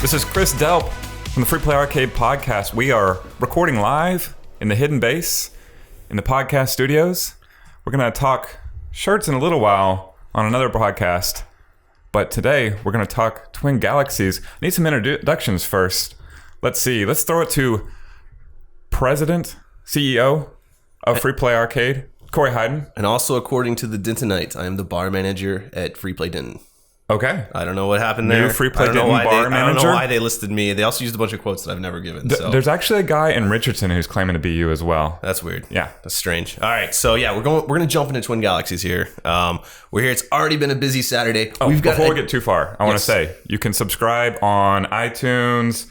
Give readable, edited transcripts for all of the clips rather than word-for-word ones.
This is Chris Delp from the Free Play Arcade podcast. We are recording live in the hidden base in the podcast studios. We're going to talk shirts in a little while on another podcast, but today we're going to talk Twin Galaxies. I need some introductions first. Let's see. Let's throw it to President, CEO of Free Play Arcade, Corey Hayden. And also, according to the Dentonites, I am the bar manager at Free Play Denton. Okay. I don't know what happened there. New Free Play Denton bar manager? I don't know why they listed me. They also used a bunch of quotes that I've never given. There's actually a guy in Richardson who's claiming to be you as well. That's weird. Yeah. That's strange. All right. So, yeah, we're going to jump into Twin Galaxies here. We're here. It's already been a busy Saturday. Before we get too far, I want to say you can subscribe on iTunes,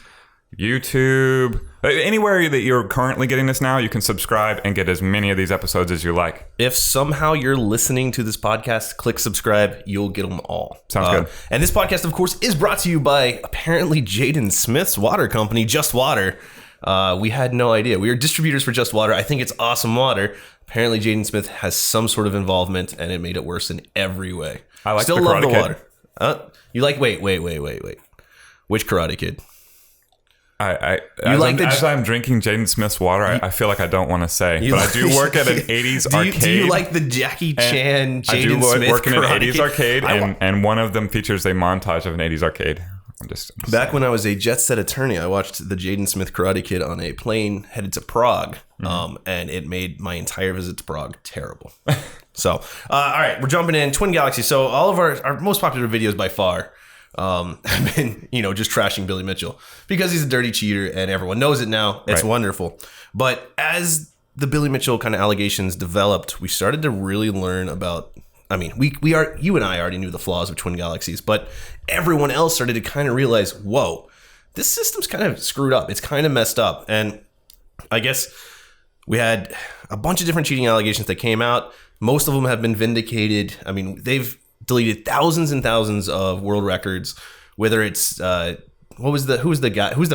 YouTube, anywhere that you're currently getting this now. You can subscribe and get as many of these episodes as you like. If somehow you're listening to this podcast, click subscribe. You'll get them all. Sounds good. And this podcast, of course, is brought to you by apparently Jaden Smith's water company, Just Water. We had no idea. We are distributors for Just Water. I think it's awesome water. Apparently, Jaden Smith has some sort of involvement, and it made it worse in every way. I like Still the love the Karate water. You like? Wait. Which Karate Kid? As I'm drinking Jaden Smith's water, I feel like I don't want to say, but I do work at an 80s arcade. Do you like the Jackie Chan, Jaden Smith? I do work in an 80s Kid? arcade, and one of them features a montage of an 80s arcade. Back when I was a jet set attorney, I watched the Jaden Smith Karate Kid on a plane headed to Prague, and it made my entire visit to Prague terrible. So, all right, we're jumping in. Twin Galaxies. So all of our most popular videos by far have been, just trashing Billy Mitchell because he's a dirty cheater and everyone knows it now. It's wonderful. But as the Billy Mitchell kind of allegations developed, we started to really learn about, you and I already knew the flaws of Twin Galaxies, but everyone else started to kind of realize, whoa, this system's kind of screwed up. It's kind of messed up. And I guess we had a bunch of different cheating allegations that came out. Most of them have been vindicated. They've deleted thousands and thousands of world records, whether it's who's the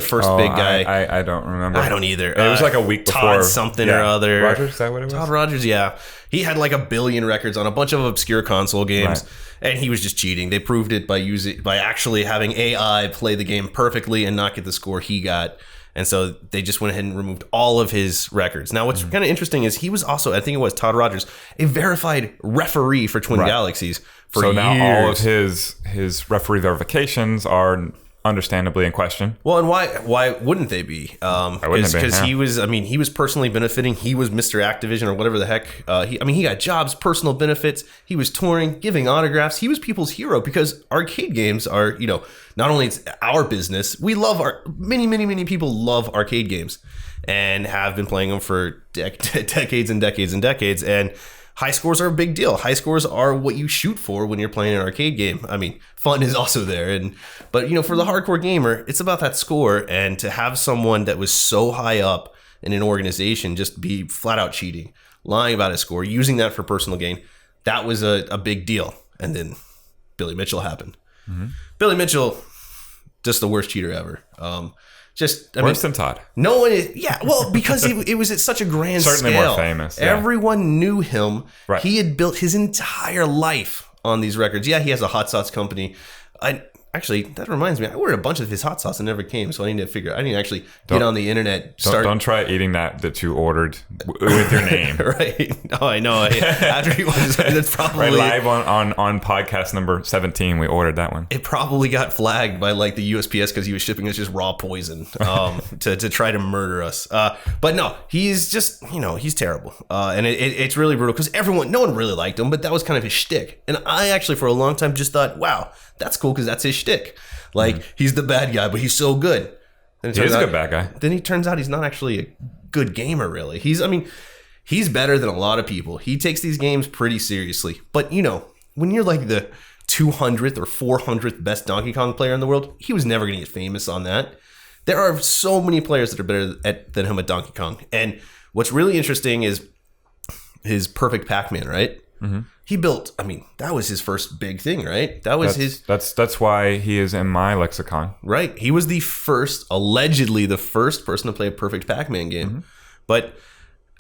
first big guy? I don't remember. I don't either. It was like a week before. Todd something or other. Rogers, is that what it was? Todd Rogers, yeah. He had like 1 billion records on a bunch of obscure console games, and he was just cheating. They proved it by actually having AI play the game perfectly and not get the score he got. And so they just went ahead and removed all of his records. Now, what's kind of interesting is he was also, I think it was Todd Rogers, a verified referee for Twin Galaxies for years. So now all of his referee verifications are understandably in question. Well, and why wouldn't they be? Because he was personally benefiting. He was Mr. Activision or whatever the heck. He got jobs, personal benefits. He was touring, giving autographs. He was people's hero because arcade games are, not only it's our business, we love many people love arcade games and have been playing them for decades and decades and decades. And high scores are a big deal. High scores are what you shoot for when you're playing an arcade game. Fun is also there. But for the hardcore gamer, it's about that score. And to have someone that was so high up in an organization just be flat out cheating, lying about his score, using that for personal gain, that was a big deal. And then Billy Mitchell happened. Mm-hmm. Billy Mitchell, just the worst cheater ever. Worse than Todd. No one is, because it was at such a grand Certainly scale. More famous. Yeah. Everyone knew him. Right. He had built his entire life on these records. Yeah, he has a hot sauce company. Actually, that reminds me, I ordered a bunch of his hot sauce and never came, so I need to actually get on the internet. Don't try eating that you ordered with your name. Right. Oh, I know. After he was, that's probably... live on podcast number 17, we ordered that one. It probably got flagged by the USPS because he was shipping us just raw poison to try to murder us. But no, he's just, he's terrible. And it's really brutal because no one really liked him, but that was kind of his shtick. And I actually, for a long time, just thought, wow, that's cool because that's his shtick. He's the bad guy, but he's so good. And he is a good bad guy. Then he turns out he's not actually a good gamer, really. He's better than a lot of people. He takes these games pretty seriously. But, when you're the 200th or 400th best Donkey Kong player in the world, he was never going to get famous on that. There are so many players that are better than him at Donkey Kong. And what's really interesting is his Perfect Pac-Man, right? Mm-hmm. He built, that was his first big thing, right? That's why he is in my lexicon. Right. He was allegedly the first person to play a Perfect Pac-Man game. Mm-hmm. But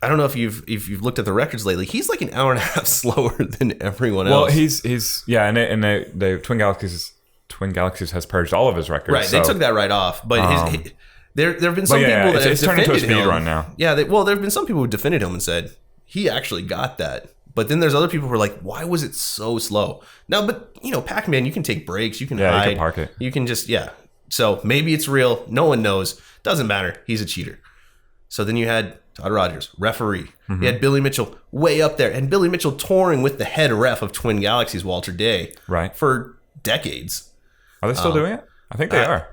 I don't know if you've looked at the records lately. He's an hour and a half slower than everyone else. Well, he's and the Twin Galaxies Twin Galaxies has purged all of his records. Right, they took that right off. But there have been some people that have it's turned into a defended speed him. run now. Yeah, there have been some people who defended him and said he actually got that. But then there's other people who are like, why was it so slow? Now, but Pac-Man, you can take breaks, you can hide, you can park it. You can just So maybe it's real. No one knows. Doesn't matter. He's a cheater. So then you had Todd Rogers, referee. Mm-hmm. You had Billy Mitchell way up there, and Billy Mitchell touring with the head ref of Twin Galaxies, Walter Day, right, for decades. Are they still doing it? I think they are.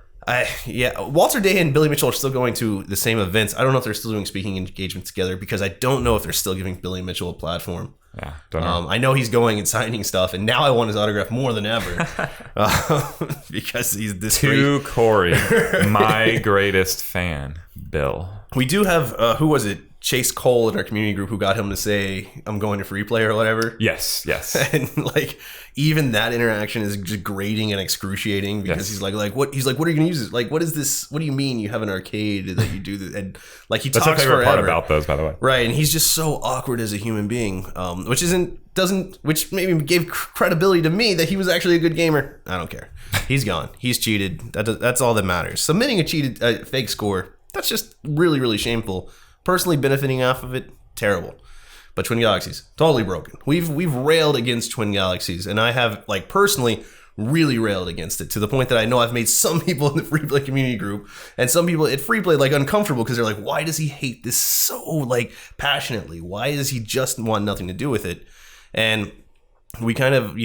Walter Day and Billy Mitchell are still going to the same events. I don't know if they're still doing speaking engagements together because I don't know if they're still giving Billy Mitchell a platform. Yeah, don't know. I know he's going and signing stuff, and now I want his autograph more than ever because he's this To Corey, my greatest fan, Bill. We do have who was it? Chase Cole in our community group who got him to say I'm going to free play or whatever. Yes. And even that interaction is just grating and excruciating because he's like what he's like, what are you gonna use this? Like, what is this? What do you mean you have an arcade that you do this? And he That's talks my favorite forever. part about those, by the way. Right, and he's just so awkward as a human being, which maybe gave credibility to me that he was actually a good gamer. I don't care. He's gone. He's cheated. That's all that matters. Submitting a fake score, that's just really, really shameful. Personally benefiting off of it, terrible. But Twin Galaxies, totally broken. We've railed against Twin Galaxies, and I have personally really railed against it to the point that I know I've made some people in the free play community group and some people at free play uncomfortable because they're like, why does he hate this so passionately? Why does he just want nothing to do with it? And we kind of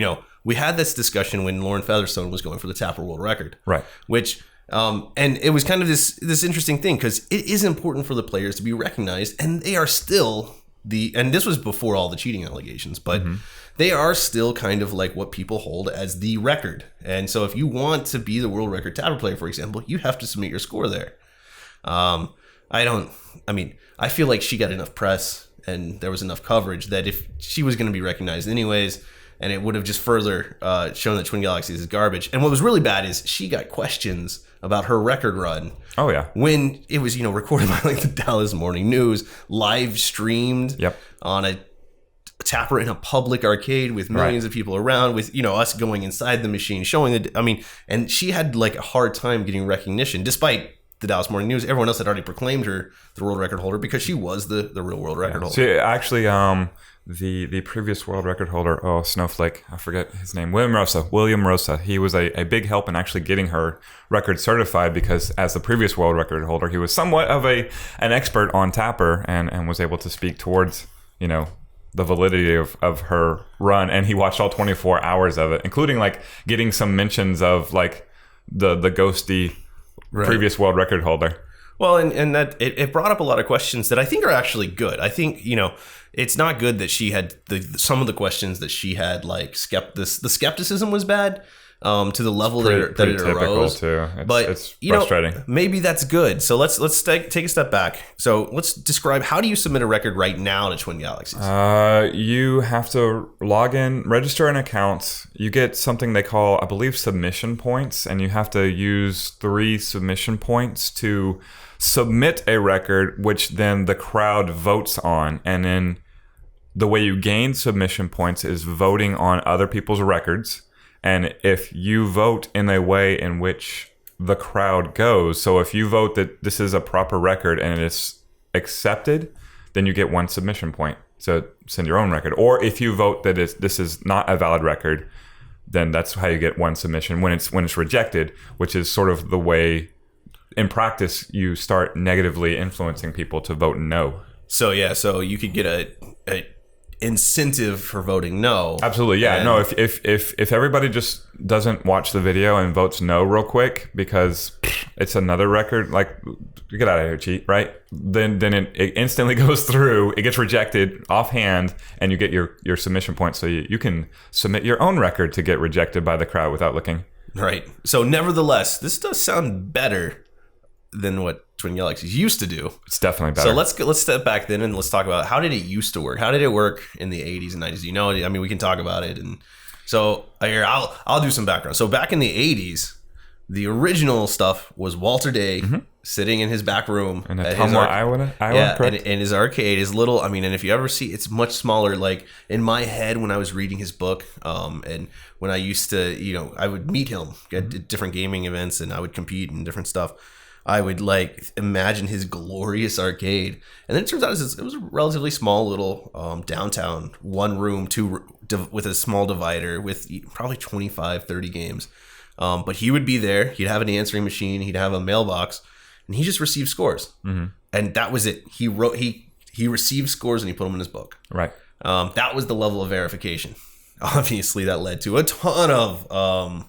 we had this discussion when Lauren Featherstone was going for the Tapper World Record, right? Which and it was kind of this interesting thing because it is important for the players to be recognized, and they are still and this was before all the cheating allegations, but they are still kind of what people hold as the record. And so if you want to be the world record Tapper player, for example, you have to submit your score there. I feel like she got enough press and there was enough coverage that if she was going to be recognized anyways, and it would have just further shown that Twin Galaxies is garbage. And what was really bad is she got questions about her record run. Oh, yeah. When it was, recorded by the Dallas Morning News, live streamed on a Tapper in a public arcade with millions of people around, with, us going inside the machine, showing and she had a hard time getting recognition, despite the Dallas Morning News. Everyone else had already proclaimed her the world record holder because she was the real world record holder. So actually, the previous world record holder, Snowflake, I forget his name, William Rosa. He was a big help in actually getting her record certified because as the previous world record holder, he was somewhat of an expert on Tapper and was able to speak towards, the validity of her run. And he watched all 24 hours of it, including getting some mentions of the ghosty previous world record holder. Well, and that it brought up a lot of questions that I think are actually good. I think, it's not good that she had some of the questions that she had, the skepticism was bad to the level that it arose. Too. It's frustrating. Maybe that's good. So let's take a step back. So let's describe, how do you submit a record right now to Twin Galaxies? You have to log in, register an account. You get something they call, I believe, submission points, and you have to use 3 submission points to submit a record, which then the crowd votes on. And then the way you gain submission points is voting on other people's records. And if you vote in a way in which the crowd goes, so if you vote that this is a proper record and it is accepted, then you get 1 submission point. So send your own record. Or if you vote that this is not a valid record, then that's how you get 1 submission. When it's rejected, which is sort of the way in practice you start negatively influencing people to vote no. So you could get a incentive for voting no. Absolutely, yeah. No, if everybody just doesn't watch the video and votes no real quick because it's another record, get out of here, cheat, right? Then it instantly goes through, it gets rejected offhand, and you get your submission points. So you can submit your own record to get rejected by the crowd without looking. Right. So nevertheless, this does sound better than what Twin Galaxies used to do. It's definitely better. So let's step back then and let's talk about how did it used to work? How did it work in the 80s and 90s? We can talk about it. And so here, I'll do some background. So back in the 80s, The original stuff was Walter Day sitting in his back room in Ottumwa, Iowa. Yeah, correct? and his arcade is little. I mean, and if you ever see, it's much smaller. Like in my head when I was reading his book, and when I used to, I would meet him at different gaming events, and I would compete and different stuff. I would like imagine his glorious arcade, and then it turns out it was a relatively small little downtown, one room, with a small divider with probably 25, 30 games. But he would be there. He'd have an answering machine. He'd have a mailbox, and he just received scores. And that was it. He received scores and he put them in his book. Right. That was the level of verification. Obviously, that led to a ton of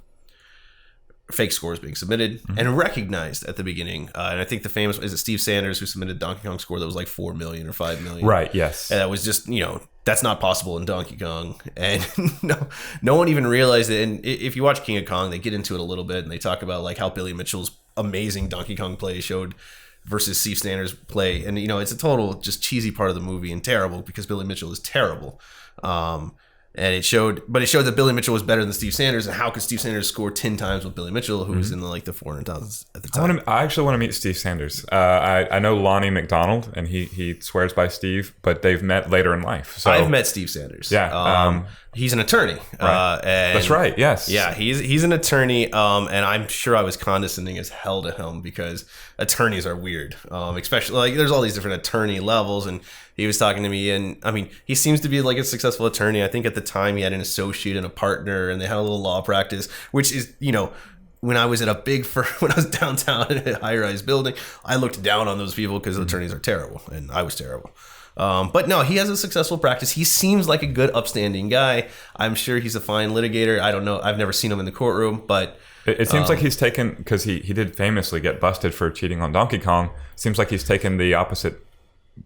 fake scores being submitted and recognized at the beginning. And I think the famous is it Steve Sanders who submitted Donkey Kong score that was like 4 million or 5 million. Right. Yes. And that was just that's not possible in Donkey Kong, and no one even realized it. And if you watch King of Kong, they get into it a little bit, and they talk about like how Billy Mitchell's amazing Donkey Kong play showed versus Steve Sanders' play, and it's a total just cheesy part of the movie and terrible because Billy Mitchell is terrible. And it showed that Billy Mitchell was better than Steve Sanders, and how could Steve Sanders score 10 times with Billy Mitchell, who was in the 400,000s at the time? I actually want to meet Steve Sanders. I know Lonnie McDonald, and he swears by Steve, but they've met later in life. So I've met Steve Sanders. Yeah, he's an attorney. Right. And that's right. Yes. Yeah, he's an attorney, and I'm sure I was condescending as hell to him because attorneys are weird, especially like there's all these different attorney levels, and he was talking to me, and I mean, he seems to be like a successful attorney. I think at the time he had an associate and a partner, and they had a little law practice, which is, when I was at a big firm, when I was downtown in a high-rise building, I looked down on those people because attorneys are terrible, and I was terrible. But no, he has a successful practice. He seems like a good, upstanding guy. I'm sure he's a fine litigator. I don't know. I've never seen him in the courtroom, but it seems like he's taken, because he did famously get busted for cheating on Donkey Kong. Seems like he's taken the opposite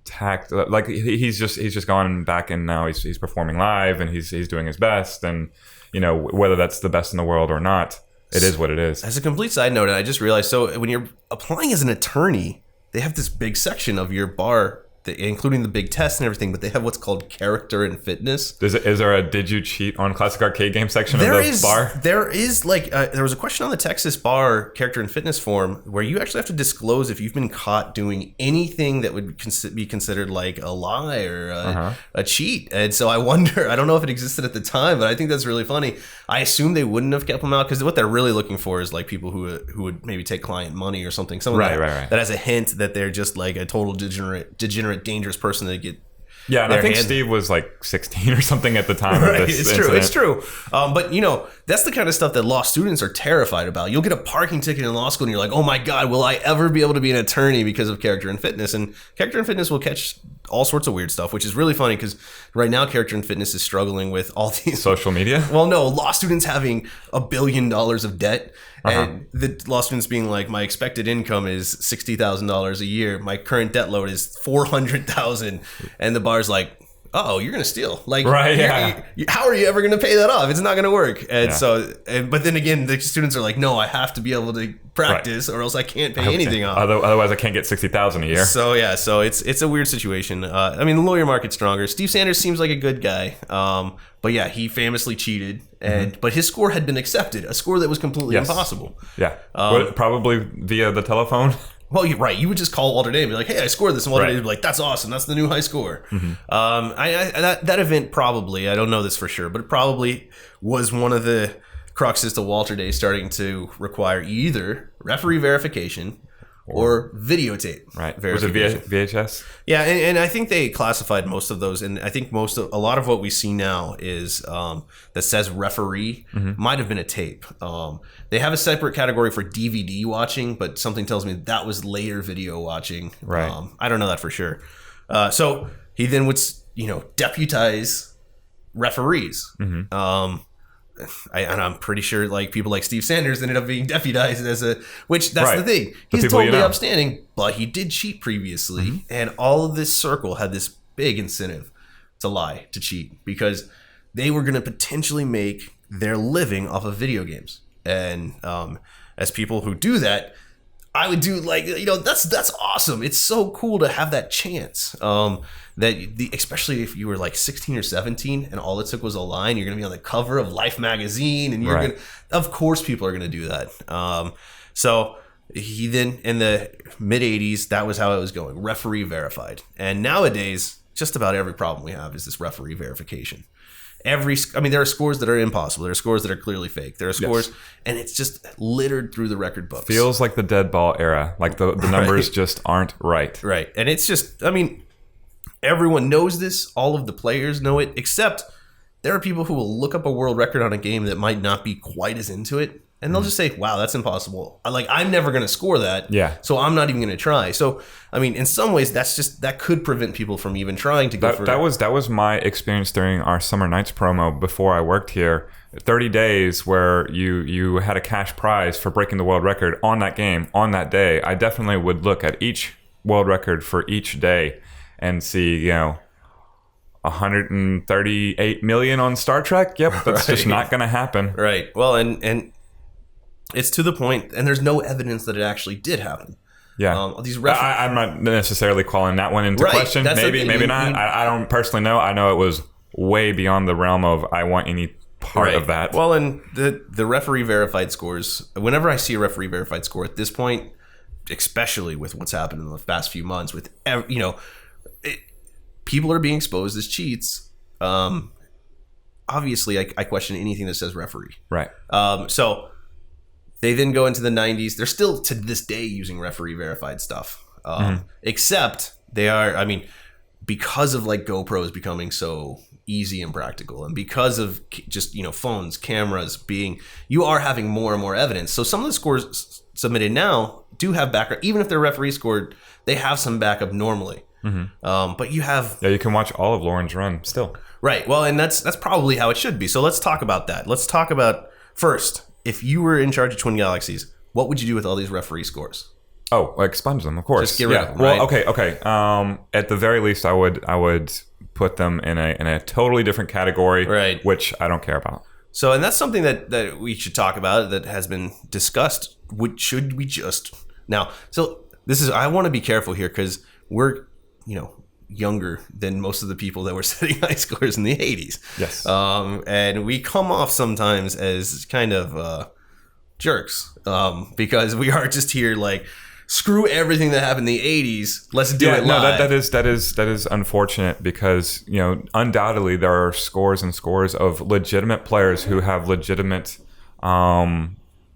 tact. Like he's just gone back, and now he's performing live, and he's doing his best, and whether that's the best in the world or not, it is what it is. As a complete side note, I just realized, so when you're applying as an attorney, they have this big section of your bar, including the big test and everything, but they have what's called character and fitness. Is there a did you cheat on classic arcade game section of the bar? There is there was a question on the Texas bar character and fitness form where you actually have to disclose if you've been caught doing anything that would be considered like a lie or a cheat. And so I wonder, I don't know if it existed at the time, but I think that's really funny. I assume they woun't have kept them out because what they're really looking for is like people who would maybe take client money or something. Right. That has a hint that they're just like a total degenerate, dangerous person to get. Yeah, and I think Steve was like 16 or something at the time. Right, of this it's true. But that's the kind of stuff that law students are terrified about. You'll get a parking ticket in law school, and you're like, "Oh my God, will I ever be able to be an attorney because of character and fitness?" And character and fitness will catch all sorts of weird stuff, which is really funny because right now character and fitness is struggling with all these social media. Well, no, law students having $1 billion of debt. And the law students being like, my expected income is $60,000 a year. My current debt load is $400,000, and the bar's like, oh, you're gonna steal. Like, right? Yeah. How are you ever gonna pay that off? It's not gonna work. And but then again, the students are like, no, I have to be able to practice, or else I can't pay anything off. Otherwise, I can't get $60,000 a year. So yeah, so it's a weird situation. I mean, the lawyer market's stronger. Steve Sanders seems like a good guy. But yeah, he famously cheated, but his score had been accepted, a score that was completely impossible. Yeah, probably via the telephone. Well, you're right. You would just call Walter Day and be like, "Hey, I scored this," and Walter Day would be like, "That's awesome. That's the new high score." That event probably, I don't know this for sure, but it probably was one of the cruxes to Walter Day starting to require either referee verification or videotape verification. Was it VHS? Yeah, and I think they classified most of those, and I think a lot of what we see now is that says referee might have been a tape. They have a separate category for DVD watching, but something tells me that was later video watching. Right. I don't know that for sure. So he then would deputize referees. And I'm pretty sure like people like Steve Sanders ended up being deputized as which that's the thing. He's totally upstanding, but he did cheat previously, and all of this circle had this big incentive to lie, to cheat, because they were going to potentially make their living off of video games. And as people who do that, I would do like, that's awesome. It's so cool to have that chance. Especially if you were like 16 or 17 and all it took was a line, you're going to be on the cover of Life magazine, and you're going to, of course people are going to do that. So he then, in the mid 80s, that was how it was going. Referee verified. And nowadays, just about every problem we have is this referee verification. There are scores that are impossible. There are scores that are clearly fake. There are scores, and it's just littered through the record books. Feels like the dead ball era. Like the numbers just aren't right. Right. And it's just, everyone knows this. All of the players know it, except there are people who will look up a world record on a game that might not be quite as into it, and they'll just say, wow, that's impossible. I'm never going to score that, so I'm not even going to try. So, in some ways, that could prevent people from even trying to go for it. That was my experience during our Summer Nights promo before I worked here. 30 days where you had a cash prize for breaking the world record on that game, on that day. I definitely would look at each world record for each day and see, 138 million on Star Trek. Yep, that's just not going to happen. Right. Well, and it's to the point, and there's no evidence that it actually did happen. Yeah. I'm not necessarily calling that one into question. That's maybe not. I don't personally know. I know it was way beyond the realm of I want any part of that. Well, and the referee verified scores, whenever I see a referee verified score at this point, especially with what's happened in the past few months, with people are being exposed as cheats. Obviously, I question anything that says referee. Right. So they then go into the 90s. They're still to this day using referee verified stuff, except they are. Because of GoPros becoming so easy and practical, and because of just phones, cameras you are having more and more evidence. So some of the scores submitted now do have backup, even if they're referee scored. They have some backup normally. But you have... Yeah, you can watch all of Lauren's run still. Right. Well, and that's probably how it should be. So let's talk about that. Let's talk about, first, if you were in charge of Twin Galaxies, what would you do with all these referee scores? Oh, expunge them, of course. Just get rid of them, right? Well, okay. At the very least, I would put them in a totally different category, right, which I don't care about. So, and that's something that we should talk about that has been discussed. Should we just... Now, so I want to be careful here because we're... younger than most of the people that were setting high scores in the 80s. Yes. And we come off sometimes as kind of jerks because we are just here screw everything that happened in the 80s. Let's do it live. No, that is unfortunate because, undoubtedly there are scores and scores of legitimate players who have legitimate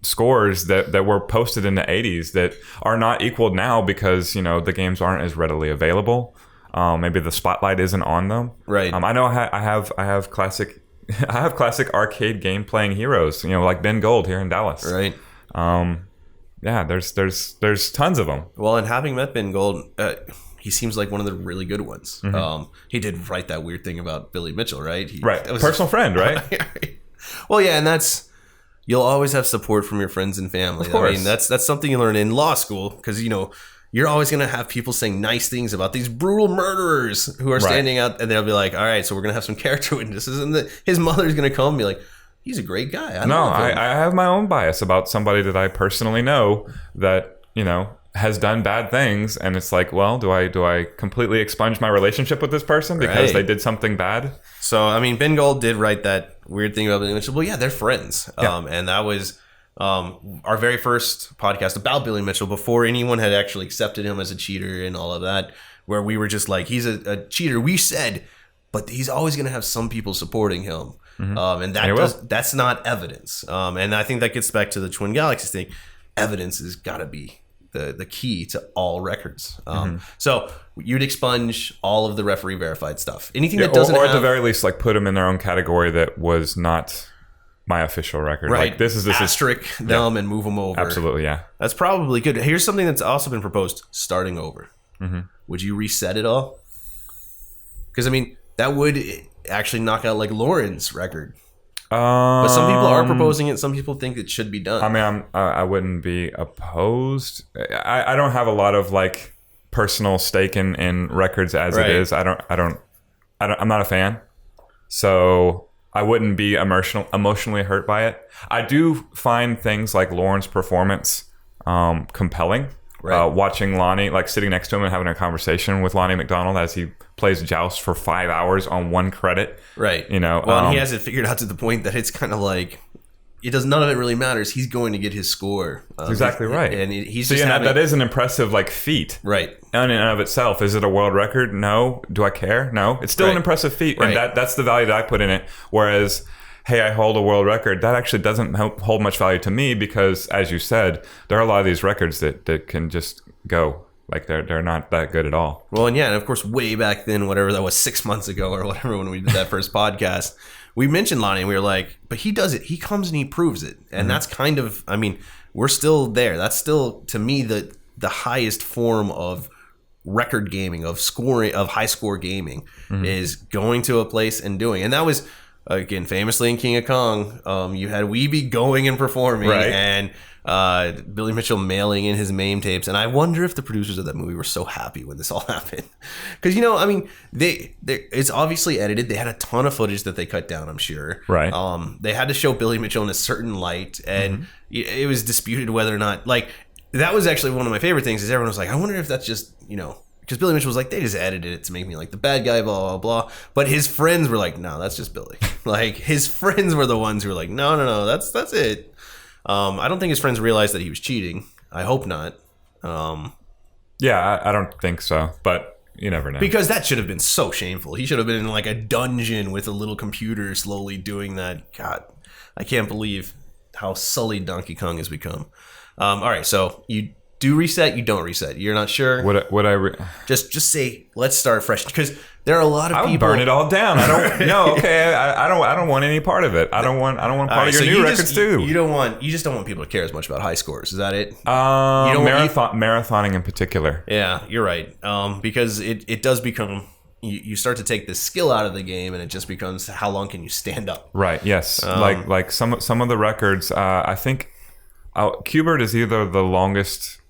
scores that were posted in the 80s that are not equaled now because the games aren't as readily available. Maybe the spotlight isn't on them. Right. I know I have classic arcade game playing heroes. Like Ben Gold here in Dallas. Right. Yeah. There's tons of them. Well, and having met Ben Gold, he seems like one of the really good ones. He did write that weird thing about Billy Mitchell, right? Right. Personal friend, right? Well, yeah, and that's... You'll always have support from your friends and family. Of course. That's something you learn in law school because, you're always going to have people saying nice things about these brutal murderers who are standing out, and they'll be like, all right, so we're going to have some character witnesses, and his mother's going to come and be like, he's a great guy. I have my own bias about somebody that I personally know that, has done bad things, and it's like, well, do I completely expunge my relationship with this person because they did something bad? So, Ben Gold did write that weird thing about Billy Mitchell. Well, yeah, they're friends. Yeah. And that was our very first podcast about Billy Mitchell before anyone had actually accepted him as a cheater and all of that, where we were just like, he's a cheater. We said, but he's always going to have some people supporting him. And that's not evidence. And I think that gets back to the Twin Galaxies thing. Evidence has got to be the key to all records. So you'd expunge all of the referee verified stuff. Anything that doesn't or at the very least, put them in their own category that was not my official record. Right. This is asterisk them and move them over. Absolutely, yeah. That's probably good. Here's something that's also been proposed: starting over. Would you reset it all? Because that would actually knock out Lauren's record. But some people are proposing it. Some people think it should be done. I wouldn't be opposed. I don't have a lot of personal stake in records as it is. I'm not a fan, so I wouldn't be emotionally hurt by it. I do find things like Lauren's performance compelling. Right. Watching Lonnie, like sitting next to him and having a conversation with Lonnie McDonald as he plays Joust for 5 hours on 1 credit. Right. You know, well, and he has it figured out to the point that it's kind of like, none of it really matters. He's going to get his score. That's exactly right. And he's so just that is an impressive like feat. Right. In and of itself. Is it a world record? No. Do I care? No. It's still an impressive feat. Right. And that's the value that I put in it. Whereas, hey, I hold a world record, that actually doesn't hold much value to me because, as you said, there are a lot of these records that can just go. Like, they're not that good at all. Well, and of course, way back then, whatever that was, 6 months ago or whatever, when we did that first podcast, we mentioned Lonnie and we were like, but he does it. He comes and he proves it. And that's kind of, I mean, we're still there. That's still, to me, the highest form of record gaming, of scoring, of high score gaming, is going to a place and doing. And that was, again, famously in King of Kong, you had Weeby going and performing, and Billy Mitchell mailing in his MAME tapes. And I wonder if the producers of that movie were so happy when this all happened. Because, I mean, it's obviously edited. They had a ton of footage that they cut down, I'm sure. Right. They had to show Billy Mitchell in a certain light, and it was disputed whether or not, like, that was actually one of my favorite things, is everyone was like, I wonder if that's just, because Billy Mitchell was like, they just edited it to make me like the bad guy, blah, blah, blah. But his friends were like, no, that's just Billy. Like, his friends were the ones who were like, no, that's it. I don't think his friends realized that he was cheating. I hope not. Yeah, I don't think so. But you never know. Because that should have been so shameful. He should have been in like a dungeon with a little computer slowly doing that. God, I can't believe how sullied Donkey Kong has become. All right, so you do reset, you don't reset. You're not sure. Would I just say let's start fresh, because there are a lot of people. I would burn it all down. I don't. No, okay. I don't want any part of it. I don't want part of your new records too. You just don't want people to care as much about high scores. Is that it? Marathoning in particular. Yeah, you're right. Because it does become. You start to take the skill out of the game, and it just becomes how long can you stand up. Right. Yes. Like some of the records. I think Qbert is either the longest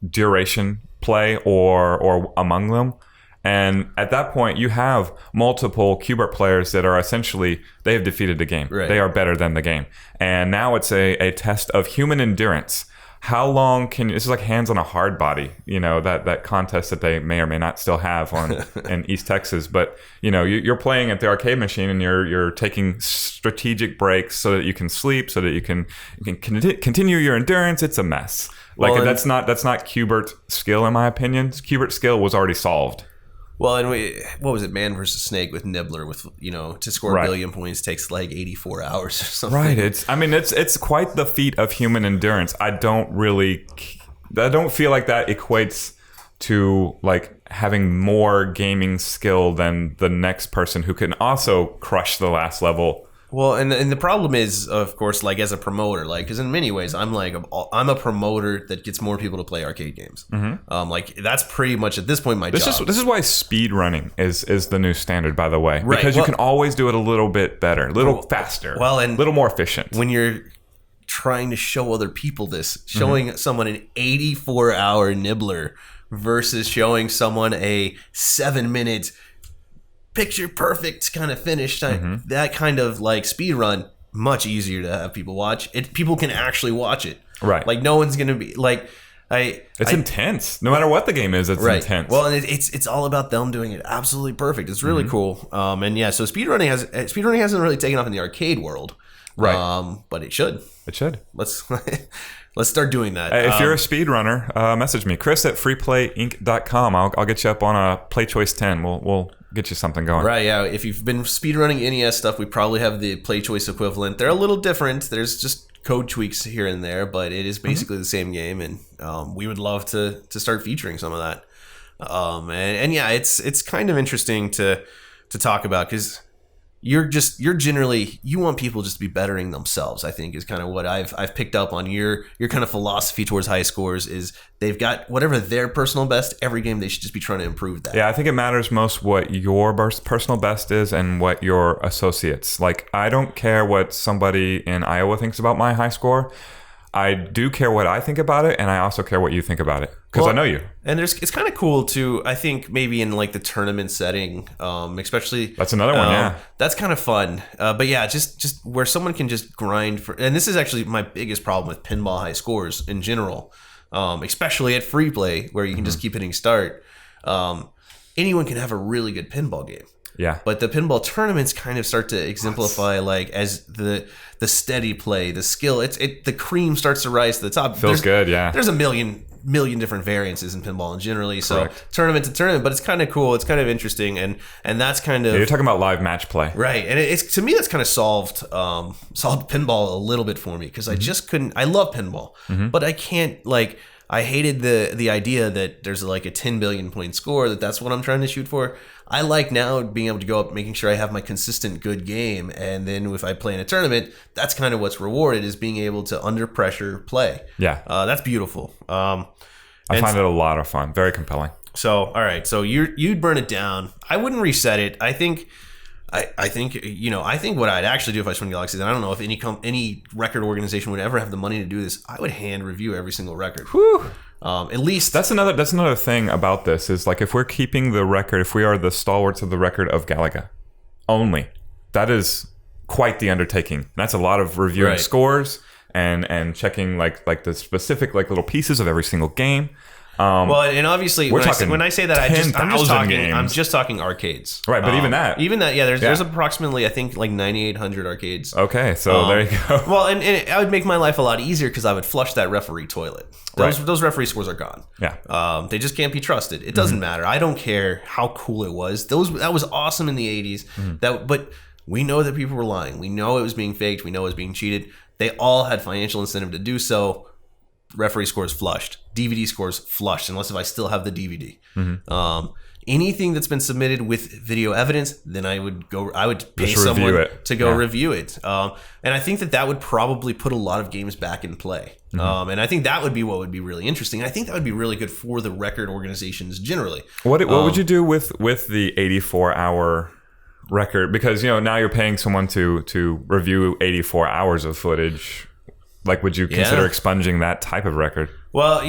duration play or among them, and at that point you have multiple Qbert players that are essentially, they have defeated the game. Right. They are better than the game, and now it's a test of human endurance. How long can you, this is like Hands on a Hard Body, that contest that they may or may not still have in East Texas, but you're playing at the arcade machine and you're taking strategic breaks so that you can sleep, so that you can continue your endurance. It's a mess. Like, that's not Qbert skill, in my opinion. Qbert skill was already solved. Well, and what was it, Man versus Snake with Nibbler, with to score a billion points takes like 84 hours or something. Right. It's quite the feat of human endurance. I don't feel like that equates to like having more gaming skill than the next person who can also crush the last level. Well, and the problem is, of course, like as a promoter, like, because in many ways I'm a promoter that gets more people to play arcade games. Like, that's pretty much at this point my job. This is why speedrunning is the new standard, by the way, because you can always do it a little bit better, a little faster, and a little more efficient. When you're trying to show other people this, showing someone an 84-hour Nibbler versus showing someone a 7-minute picture perfect kind of finish, that kind of like speed run, much easier to have people watch it. People can actually watch it, right? Like, no one's gonna be like, it's intense. No matter what the game is, it's intense. Well, and it's all about them doing it absolutely perfect. It's really cool. And yeah, so speedrunning hasn't really taken off in the arcade world, right? But it should. Let's start doing that. If you're a speedrunner, message me, Chris@freeplayinc.com. I'll get you up on a Play Choice 10. We'll get you something going. Right, yeah. If you've been speedrunning NES stuff, we probably have the Play Choice equivalent. They're a little different. There's just code tweaks here and there, but it is basically the same game, and we would love to start featuring some of that. And yeah, it's kind of interesting to talk about, because you want people just to be bettering themselves, I think, is kind of what I've picked up on your kind of philosophy towards high scores. Is they've got whatever their personal best, every game they should just be trying to improve that. Yeah, I think it matters most what your personal best is and what your associates. Like, I don't care what somebody in Iowa thinks about my high score. I do care what I think about it, and I also care what you think about it. because I know you. And it's kind of cool too. I think maybe in like the tournament setting, especially that's another one. Yeah, that's kind of fun. But yeah, just where someone can just grind for. And this is actually my biggest problem with pinball high scores in general, especially at free play where you can just keep hitting start. Anyone can have a really good pinball game. Yeah. But the pinball tournaments kind of start to exemplify like as the steady play, the skill. The cream starts to rise to the top. Feels good, yeah. There's a million different variances in pinball generally. Correct. So tournament to tournament, but it's kind of cool. It's kind of interesting, and that's kind of you're talking about live match play, right? And it's to me that's kind of solved pinball a little bit for me because I just couldn't. I love pinball, but I can't like. I hated the idea that there's like a 10 billion point score, that's what I'm trying to shoot for. I like now being able to go up, making sure I have my consistent good game. And then if I play in a tournament, that's kind of what's rewarded is being able to under pressure play. Yeah. That's beautiful. I find it a lot of fun. Very compelling. So, all right. So you'd burn it down. I wouldn't reset it. I think what I'd actually do if I was Twin Galaxies, and I don't know if any record organization would ever have the money to do this, I would hand review every single record. Whew. At least that's another thing about this is like if we're keeping the record, if we are the stalwarts of the record of Galaga only, that is quite the undertaking. That's a lot of reviewing scores and checking like the specific like little pieces of every single game. Well, and obviously when I say that, I'm just talking arcades, right? But even that, there's approximately I think like 9,800 arcades. Okay, so there you go. Well, and it would make my life a lot easier because I would flush that referee toilet. Those referee scores are gone. Yeah, they just can't be trusted. It doesn't matter. I don't care how cool it was. That was awesome in the 80s. But we know that people were lying. We know it was being faked. We know it was being cheated. They all had financial incentive to do so. Referee scores flushed, DVD scores flushed, unless if I still have the DVD. Anything that's been submitted with video evidence, then I would pay someone to go review it. And I think that would probably put a lot of games back in play. And I think that would be what would be really interesting. I think that would be really good for the record organizations generally. What would you do with the 84-hour record? Because now you're paying someone to review 84 hours of footage. Like, would you consider expunging that type of record? Well,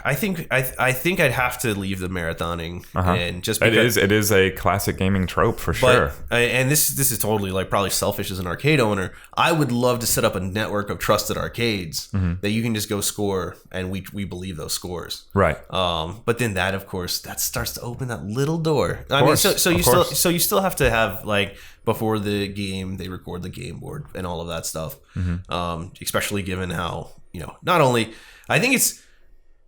I think I'd have to leave the marathoning, and just because it is a classic gaming trope for sure. And this is totally like probably selfish as an arcade owner. I would love to set up a network of trusted arcades that you can just go score, and we believe those scores. Right. But then that, of course, that starts to open that little door. I mean, so you still have to have like before the game they record the game board and all of that stuff. Especially given how not only. I think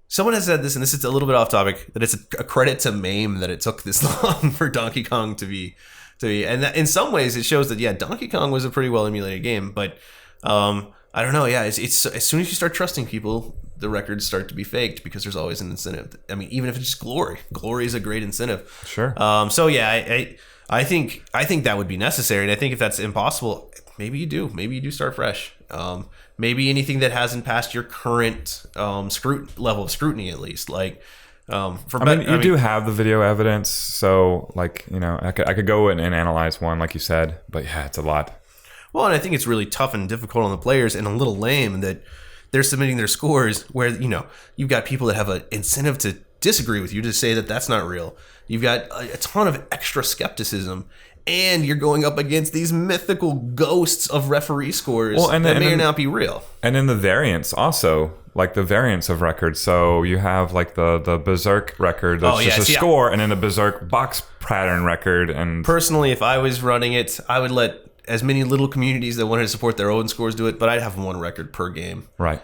someone has said this, and this is a little bit off topic, that it's a credit to MAME that it took this long for Donkey Kong to be, and that in some ways it shows that Donkey Kong was a pretty well emulated game, but I don't know, it's as soon as you start trusting people, the records start to be faked because there's always an incentive. I mean, even if it's just glory is a great incentive. Sure. I think that would be necessary, and I think if that's impossible, maybe you do start fresh. Maybe anything that hasn't passed your current level of scrutiny, at least. Like, you do have the video evidence, so like I could go in and analyze one, like you said, but it's a lot. Well, and I think it's really tough and difficult on the players, and a little lame that they're submitting their scores where you've got people that have an incentive to disagree with you, to say that that's not real. You've got a ton of extra skepticism. And you're going up against these mythical ghosts of referee scores that may or not be real. And then the variants also, like the variants of records. So you have like the Berserk record that's just a score, and then the Berserk box pattern record. And personally, if I was running it, I would let as many little communities that wanted to support their own scores do it, but I'd have one record per game. Right.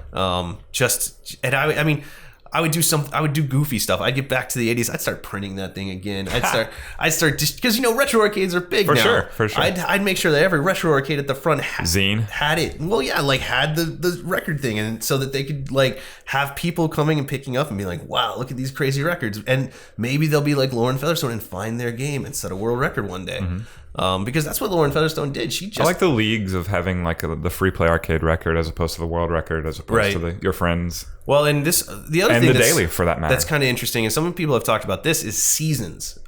I would do goofy stuff. I'd get back to the 80s. I'd start printing that thing again. I'd start just because retro arcades are big now. For sure. I'd make sure that every retro arcade at the front had it. Well, had the record thing, and so that they could like have people coming and picking up and be like, wow, look at these crazy records, and maybe they'll be like Lauren Featherstone and find their game and set a world record one day. Because that's what Lauren Featherstone did. I like the leagues of having like the free play arcade record as opposed to the world record, as opposed to your friends. Well, and the other thing daily for that matter, that's kind of interesting, and some people have talked about this, is seasons.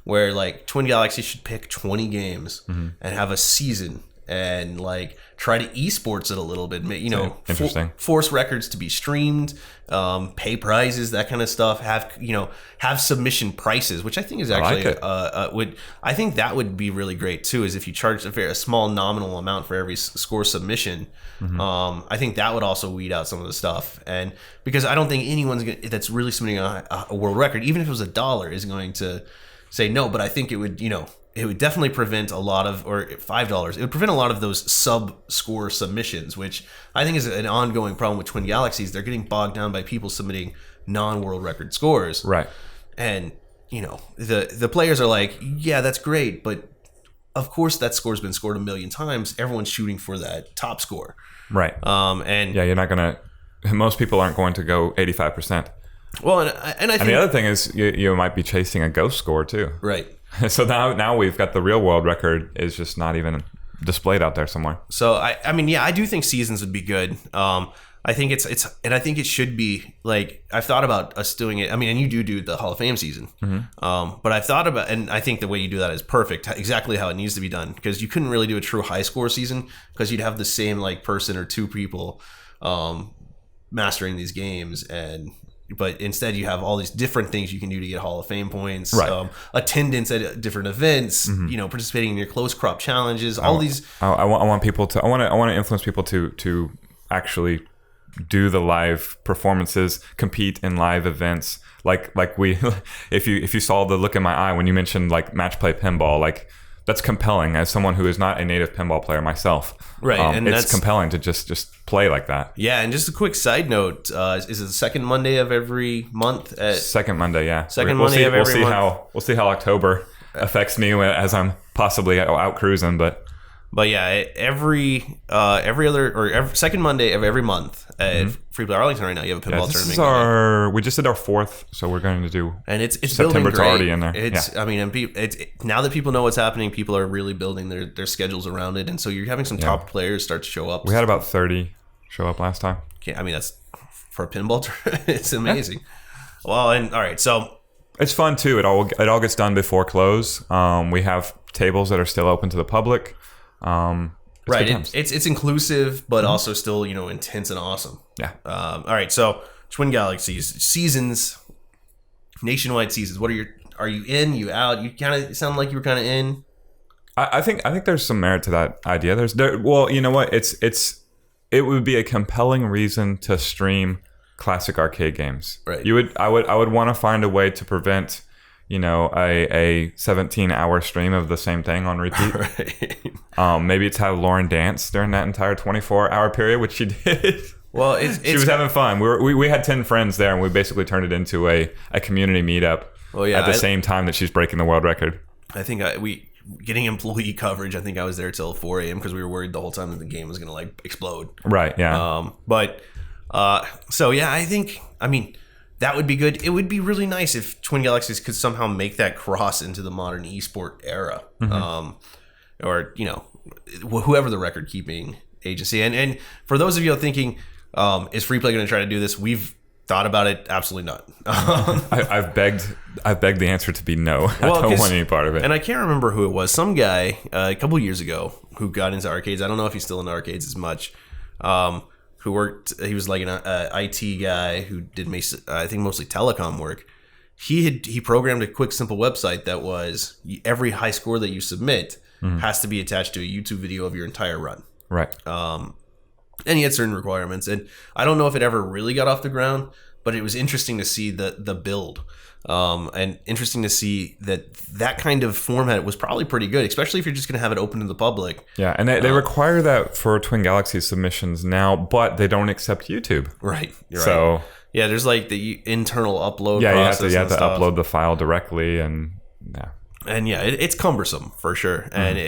Where like Twin Galaxies should pick 20 games and have a season, and like try to esports it a little bit. You know, interesting. Force records to be streamed, pay prizes, that kind of stuff. Have submission prices, which I think is actually I think that would be really great too. Is if you charge a small nominal amount for every score submission. I think that would also weed out some of the stuff, and because I don't think anyone's that's really submitting a world record, even if it was $1, is going to say no. But I think it would, it would definitely prevent a lot of, or $5, it would prevent a lot of those sub-score submissions, which I think is an ongoing problem with Twin Galaxies. They're getting bogged down by people submitting non-world record scores. Right. And, the players are like, yeah, that's great, but of course that score's been scored a million times. Everyone's shooting for that top score. Right. And you're not going to, most people aren't going to go 85%. Well, and I think... And the other thing is you might be chasing a ghost score too. Right. So now we've got the real world record is just not even displayed out there somewhere. So I mean, I do think seasons would be good. I think it's and I think it should be like, I've thought about us doing it. I mean, and you do the Hall of Fame season. But I've thought about, and I think the way you do that is perfect, exactly how it needs to be done, because you couldn't really do a true high score season because you'd have the same like person or two people mastering these games, but instead you have all these different things you can do to get Hall of Fame points, right. Attendance at different events, participating in your close crop challenges, all these. I want people to. I want to influence people to actually do the live performances, compete in live events. Like we, if you saw the look in my eye when you mentioned like match play pinball, like that's compelling as someone who is not a native pinball player myself. Right, and it's compelling to just play like that. Yeah, and just a quick side note: is it the second Monday of every month? Second Monday, yeah. Month. We'll see how October affects me as I'm possibly out cruising, but yeah, every second Monday of every month at Free Play Arlington right now, you have a pinball tournament. We just did our 4th, so we're going to do. And it's September's already in there. I mean, it's now that people know what's happening, people are really building their schedules around it, and so you're having some top players start to show up. We had about 30 show up last time. I mean, that's for a pinball tournament. It's amazing. Well, and all right, so it's fun too. It all gets done before close. We have tables that are still open to the public. Right, it's inclusive, but also still intense and awesome. Yeah. All right, so Twin Galaxies seasons, nationwide seasons. Are you in? You out? You kind of sound like you were kind of in. I think there's some merit to that idea. Well, you know what? It would be a compelling reason to stream classic arcade games. Right. I would want to find a way to prevent a 17-hour stream of the same thing on repeat. Right. Maybe it's have Lauren dance during that entire 24-hour period, which she did. Well, she was having fun. We had 10 friends there, and we basically turned it into a community meetup. Well, yeah, at the same time that she's breaking the world record. I think getting employee coverage. I think I was there till 4 a.m. because we were worried the whole time that the game was going to like explode. Right. Yeah. So yeah, I mean. That would be good. It would be really nice if Twin Galaxies could somehow make that cross into the modern esport era, or whoever the record keeping agency. And for those of you thinking, is Free Play going to try to do this? We've thought about it. Absolutely not. I've begged the answer to be no. I don't want any part of it. And I can't remember who it was. Some guy a couple years ago who got into arcades. I don't know if he's still in arcades as much. Who worked? He was like an IT guy who did, I think, mostly telecom work. He programmed a quick, simple website that was every high score that you submit has to be attached to a YouTube video of your entire run. Right. And he had certain requirements, and I don't know if it ever really got off the ground, but it was interesting to see the build. And interesting to see that kind of format was probably pretty good, especially if you're just going to have it open to the public. Yeah, and they require that for Twin Galaxies submissions now, but they don't accept YouTube. Right. So yeah, there's like the internal upload. Yeah, process you have to upload the file directly, and it's cumbersome for sure. And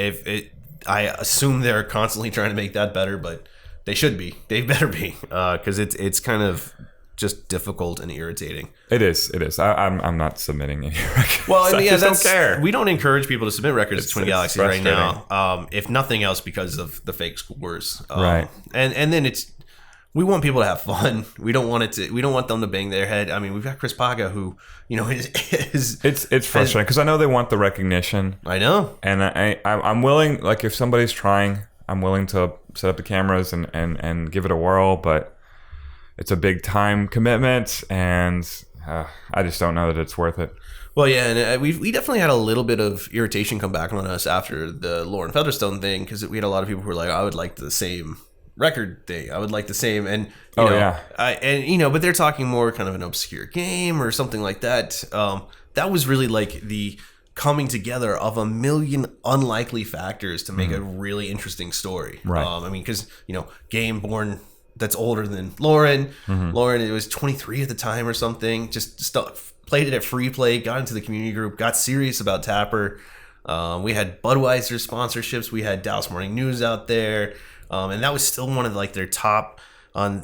I assume they're constantly trying to make that better, but they should be. They better be, because it's kind of just difficult and irritating. It is. I'm not submitting any records. Well, I just don't care. We don't encourage people to submit records to Twin Galaxies right now. If nothing else, because of the fake scores. Right. And then we want people to have fun. We don't want them to bang their head. I mean, we've got Chris Paga, who it's frustrating because I know they want the recognition. I know, and I'm willing. Like if somebody's trying, I'm willing to set up the cameras and give it a whirl, but it's a big time commitment, and I just don't know that it's worth it. Well, yeah, and we definitely had a little bit of irritation come back on us after the Lauren Featherstone thing, because we had a lot of people who were like, I would like the same record thing. I would like the same, and but they're talking more kind of an obscure game or something like that. That was really like the coming together of a million unlikely factors to make a really interesting story. Right. I mean, because game born that's older than Lauren. Lauren, it was 23 at the time or something. Just played it at free play, got into the community group, got serious about Tapper. We had Budweiser sponsorships. We had Dallas Morning News out there. And that was still one of like their top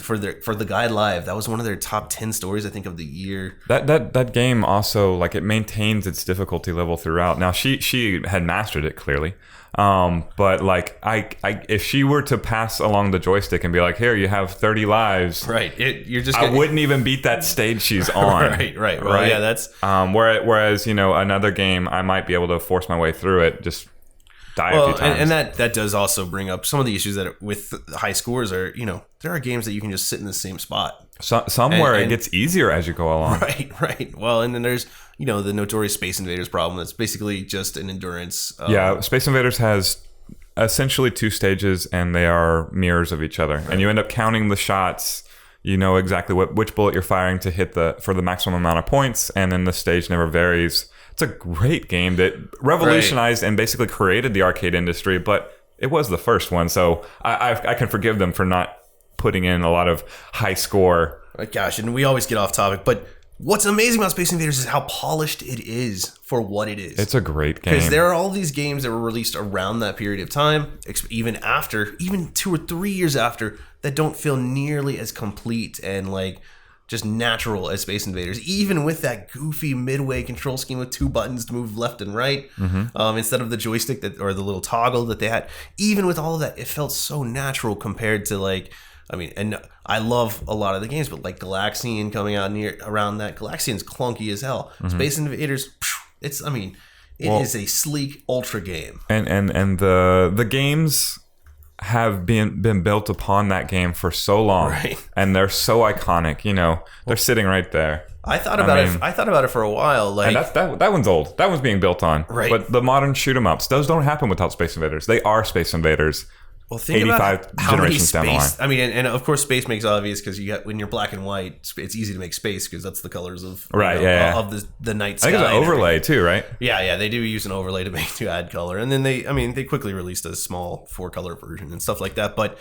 for the Guide Live. That was one of their top 10 stories, I think, of the year. That game also, like, it maintains its difficulty level throughout. Now she had mastered it clearly, but like I if she were to pass along the joystick and be like, here, you have 30 lives, right? I wouldn't even beat that stage she's on. right. Well, yeah, that's whereas another game I might be able to force my way through it. Just die a few times. And that does also bring up some of the issues that with high scores are, there are games that you can just sit in the same spot. Somewhere it gets easier as you go along. Right. Well, and then there's, the notorious Space Invaders problem. That's basically just an endurance. Space Invaders has essentially 2 stages, and they are mirrors of each other. Right. And you end up counting the shots. You know exactly which bullet you're firing to hit for the maximum amount of points, and then the stage never varies. It's a great game that revolutionized and basically created the arcade industry, but it was the first one, so I can forgive them for not putting in a lot of high score. Gosh, and we always get off topic, but what's amazing about Space Invaders is how polished it is for what it is. It's a great game. Because there are all these games that were released around that period of time, even 2 or 3 years after, that don't feel nearly as complete and like just natural as Space Invaders, even with that goofy midway control scheme with 2 buttons to move left and right, instead of the joystick or the little toggle that they had. Even with all of that, it felt so natural compared to and I love a lot of the games, but like Galaxian coming out around that, Galaxian's clunky as hell. Space Invaders, it is a sleek ultra game. And the games have been built upon that game for so long, right? And they're so iconic. They're sitting right there. I thought about it for a while. Like, and that one's old. That one's being built on. Right. But the modern shoot 'em ups, those don't happen without Space Invaders. They are Space Invaders. Well, think 85 about how many generations down the line. space. I mean, and of course, space makes obvious because when you're black and white, it's easy to make space because that's the colors of of the night sky. I think it's an overlay too, right? Yeah, they do use an overlay to add color, and then they quickly released a small 4-color version and stuff like that. But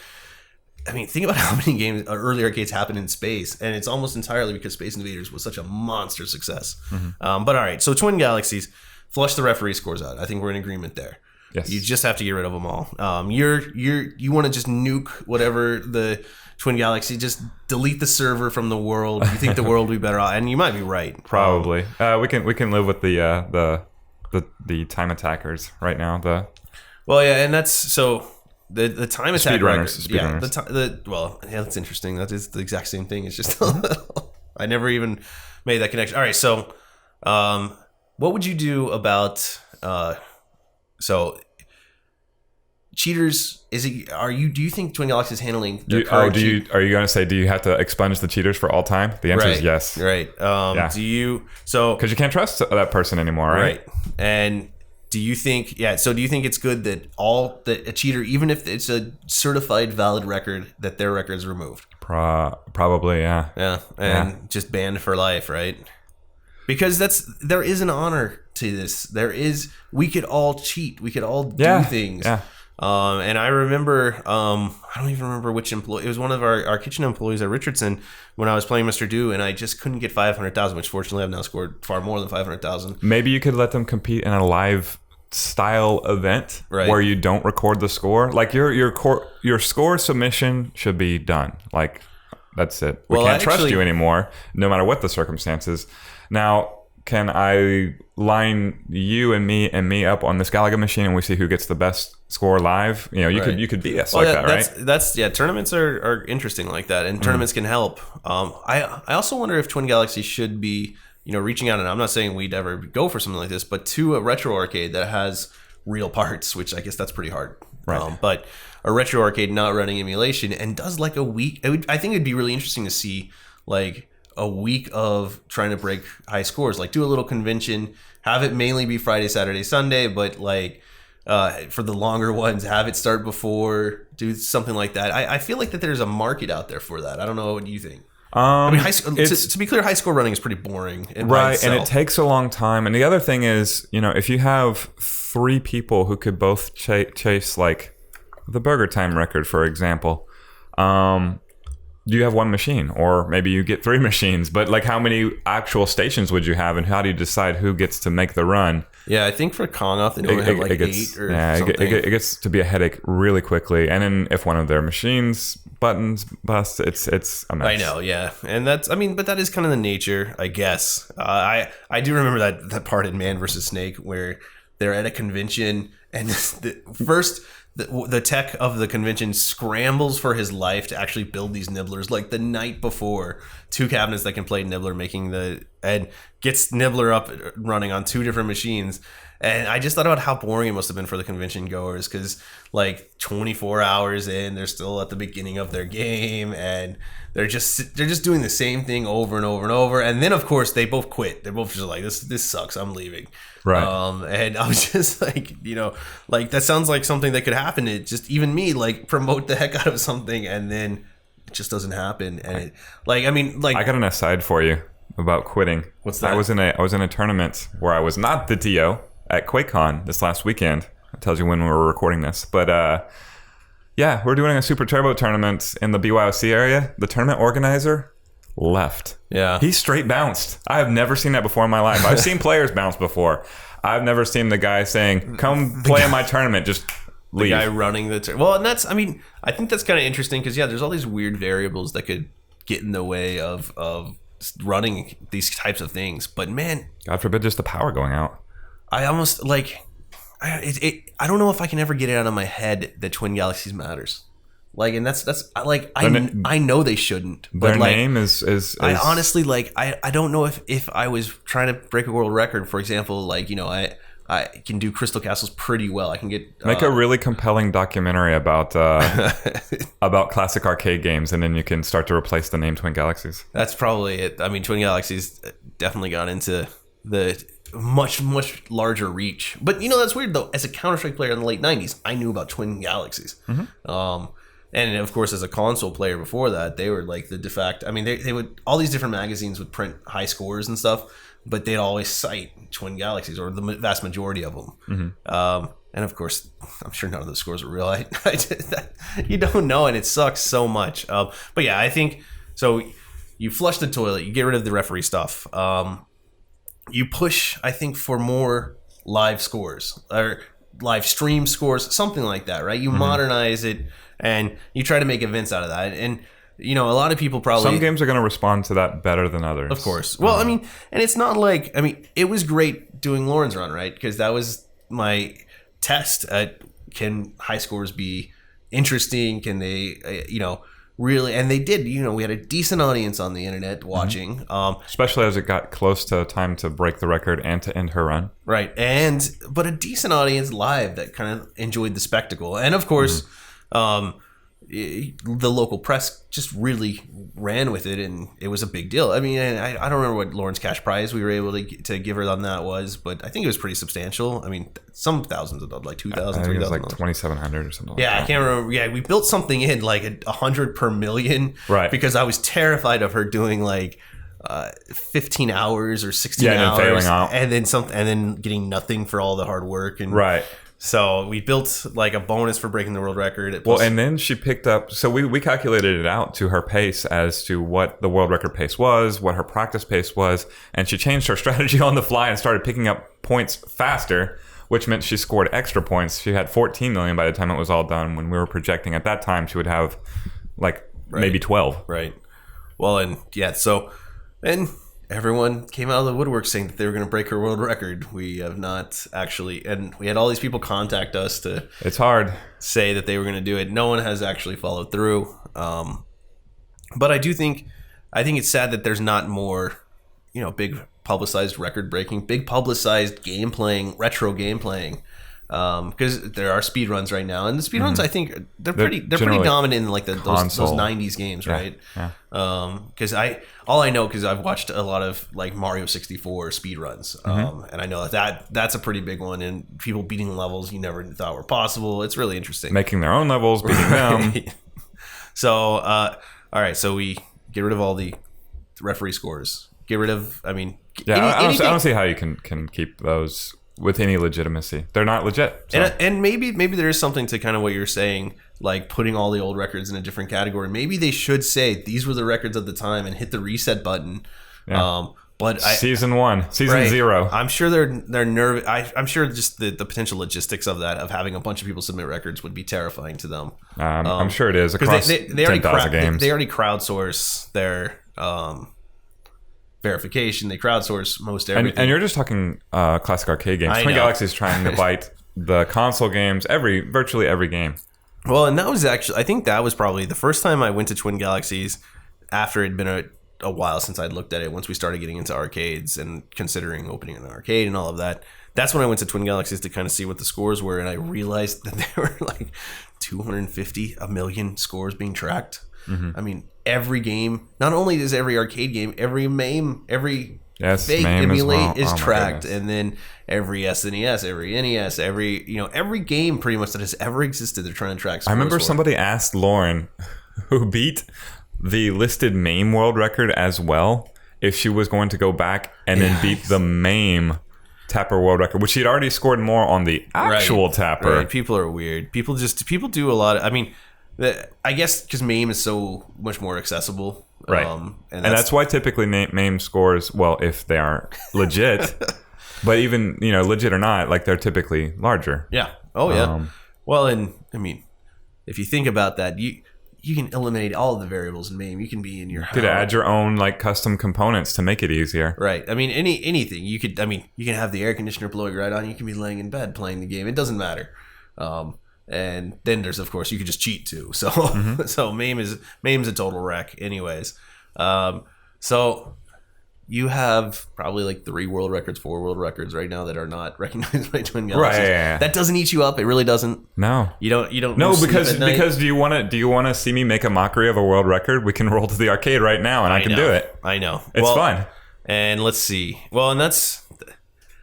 I mean, think about how many games early arcades happened in space, and it's almost entirely because Space Invaders was such a monster success. But all right, so Twin Galaxies, flush the referee scores out. I think we're in agreement there. Yes. You just have to get rid of them all. You want to just nuke whatever the Twin Galaxy, just delete the server from the world. You think the world will be better off, and you might be right. Probably. We can live with the time attackers right now. And that's so the time attack Speedrunners. That's interesting. That is the exact same thing. It's just I never even made that connection. All right, so what would you do about cheaters? Do you think Twin Galaxies is handling their are you going to say, do you have to expunge the cheaters for all time? The answer is yes. Right. Because you can't trust that person anymore, right? And do you think it's good that a cheater, even if it's a certified valid record, that their record is removed? Probably, yeah. Yeah, and just banned for life, right? Because there is an honor to this. We could all cheat. We could all do things. Yeah. And I remember, I don't even remember which employee. It was one of our kitchen employees at Richardson when I was playing Mr. Do, and I just couldn't get 500,000, which fortunately I've now scored far more than 500,000. Maybe you could let them compete in a live style event where you don't record the score. Like your score submission should be done. Like, that's it. We can't trust you anymore, no matter what the circumstances. Now, can I line you and me up on this Galaga machine and we see who gets the best score live? You could beat us that, right? That's tournaments are interesting like that, and tournaments can help. I also wonder if Twin Galaxies should be reaching out, and I'm not saying we'd ever go for something like this, but to a retro arcade that has real parts, which I guess that's pretty hard. Right. But a retro arcade not running emulation and does like a week. I think it'd be really interesting to see like a week of trying to break high scores. Like do a little convention, have it mainly be Friday, Saturday, Sunday, but like for the longer ones, have it start before, do something like that. I feel like that there's a market out there for that. I don't know. What do you think? I mean, to be clear, high score running is pretty boring. Right, and it takes a long time. And the other thing is, if you have 3 people who could both chase like the burger time record, for example, you have 1 machine, or maybe you get 3 machines. But like, how many actual stations would you have, and how do you decide who gets to make the run? Yeah, I think for Kong-Off, they only have like 8 or something. It gets to be a headache really quickly. And then if one of their machines buttons bust, it's a mess. I know, yeah. And but that is kind of the nature, I guess. I do remember that part in Man vs. Snake where they're at a convention and the tech of the convention scrambles for his life to actually build these nibblers like the night before. 2 cabinets that can play nibbler, and gets nibbler up running on 2 different machines. And I just thought about how boring it must have been for the convention goers, because like 24 hours in, they're still at the beginning of their game, and they're just doing the same thing over and over and over. And then of course they both quit. They're both just like, this sucks, I'm leaving. Right. And I was just like, like that sounds like something that could happen. It just, even me, like, promote the heck out of something and then it just doesn't happen. And I got an aside for you about quitting. What's that? I was in a tournament where I was not the TO at QuakeCon this last weekend. It tells you when we were recording this. But we're doing a Super Turbo tournament in the BYOC area. The tournament organizer left. Yeah. He straight bounced. I have never seen that before in my life. I've seen players bounce before. I've never seen the guy saying, come play in my tournament, just leave. The guy running the well, and that's, I think that's kind of interesting because, there's all these weird variables that could get in the way of running these types of things. But man, God forbid just the power going out. I almost like, I don't know if I can ever get it out of my head that Twin Galaxies matters. Like, and that's like, I know they shouldn't. But their like, name is I honestly, like, I don't know if I was trying to break a world record, for example, like, I can do Crystal Castles pretty well. I can get make a really compelling documentary about classic arcade games, and then you can start to replace the name Twin Galaxies. That's probably it. I mean, Twin Galaxies definitely got into the much larger reach. But that's weird though. As a Counter-Strike player in the late 90s, I knew about Twin Galaxies. Mm-hmm. And of course, as a console player before that, they were like the de facto. I mean, they would, all these different magazines would print high scores and stuff, but they'd always cite Twin Galaxies, or the vast majority of them. Mm-hmm. And of course, I'm sure none of those scores are real. You don't know, and it sucks so much. But yeah, I think so. You flush the toilet, you get rid of the referee stuff. You push, I think, for more live scores or live stream scores, something like that, right? You modernize it. And you try to make events out of that. And, a lot of people probably... Some games are going to respond to that better than others. Of course. Well, and it's not like... it was great doing Lauren's Run, right? Because that was my test at, can high scores be interesting? Can they, really... And they did. We had a decent audience on the internet watching. Especially as it got close to time to break the record and to end her run. Right. But a decent audience live that kind of enjoyed the spectacle. And, of course... the local press just really ran with it, and it was a big deal. I don't remember what Lauren's cash prize we were able to give her on that was, but I think it was pretty substantial. Some thousands of dollars, like $2,000, $3,000. It was like $2,700 or something. Yeah, like that. I can't remember. Yeah, we built something in like 100 per million, right? Because I was terrified of her doing like 15 hours or 16 hours, and failing out, and then getting nothing for all the hard work, and right. So we built like a bonus for breaking the world record. And then she picked up, so we calculated it out to her pace as to what the world record pace was, what her practice pace was, and she changed her strategy on the fly and started picking up points faster, which meant she scored extra points. She had 14 million by the time it was all done. When we were projecting at that time, she would have like maybe 12. Right. Well, and everyone came out of the woodwork saying that they were going to break her world record. We have not actually, and we had all these people contact us to. It's hard. Say that they were going to do it. No one has actually followed through. But I think it's sad that there's not more, big publicized record breaking, big publicized game playing, retro game playing. because there are speed runs right now, and the speed runs I think they're pretty generally dominant in like those console. 90s games, right? Yeah. Because all I know because I've watched a lot of like Mario 64 speed runs, and I know that's a pretty big one, and people beating levels you never thought were possible. It's really interesting. Making their own levels, beating them. So, all right, so we get rid of all the referee scores. Get rid of, I don't see how you can keep those with any legitimacy. They're not legit. So. And maybe there is something to kind of what you're saying, like putting all the old records in a different category. Maybe they should say these were the records at the time and hit the reset button. Yeah. But season 0. I'm sure they're nervous. I'm sure just the potential logistics of that, of having a bunch of people submit records, would be terrifying to them. I'm sure it is across 10,000 games. They already crowdsource their verification. They crowdsource most everything. And you're just talking classic arcade games. Twin Galaxies trying to bite the console games, virtually every game. Well, and that was actually, I think that was probably the first time I went to Twin Galaxies after it'd been a while since I'd looked at it. Once we started getting into arcades and considering opening an arcade and all of that, that's when I went to Twin Galaxies to kind of see what the scores were, and I realized that there were like 250 million scores being tracked. I mean, every game, not only is every arcade game, every MAME, every fake emulate is tracked, and then every SNES, every NES, every game pretty much that has ever existed, they're trying to track scores. I remember somebody asked Lauren, who beat the listed MAME world record as well, if she was going to go back and then beat the MAME Tapper world record, which she had already scored more on the actual Tapper. Right. People are weird. People do a lot of, I guess because MAME is so much more accessible. Right. And that's why typically MAME scores, well, if they are legit, but even, legit or not, like they're typically larger. Yeah. Oh, yeah. Well, and if you think about that, you can eliminate all of the variables in MAME. You can be in your house. You could add your own like custom components to make it easier. Right. Anything. You could, you can have the air conditioner blowing right on. You can be laying in bed playing the game. It doesn't matter. And then there's, of course, you could just cheat too. So so MAME's a total wreck anyways. So you have probably like 3 world records, 4 world records right now that are not recognized by Twin Galaxies. Right. Yeah. That doesn't eat you up. It really doesn't. No. You don't. No, because do you want to see me make a mockery of a world record? We can roll to the arcade right now, and I can do it. I know. It's fun. And let's see. Well, and that's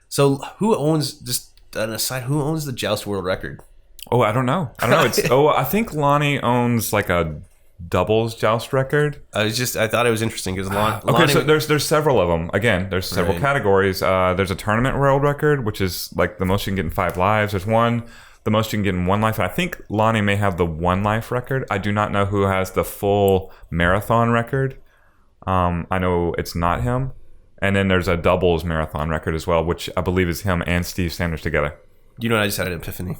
so. Who owns, just an aside, who owns the Joust world record? Oh, I don't know. It's I think Lonnie owns like a doubles Joust record. I thought it was interesting because Lonnie. Okay, so there's several of them. Again, there's several categories. There's a tournament world record, which is like the most you can get in 5 lives. There's the most you can get in 1 life. And I think Lonnie may have the 1 life record. I do not know who has the full marathon record. I know it's not him. And then there's a doubles marathon record as well, which I believe is him and Steve Sanders together. You know what? I just had an epiphany.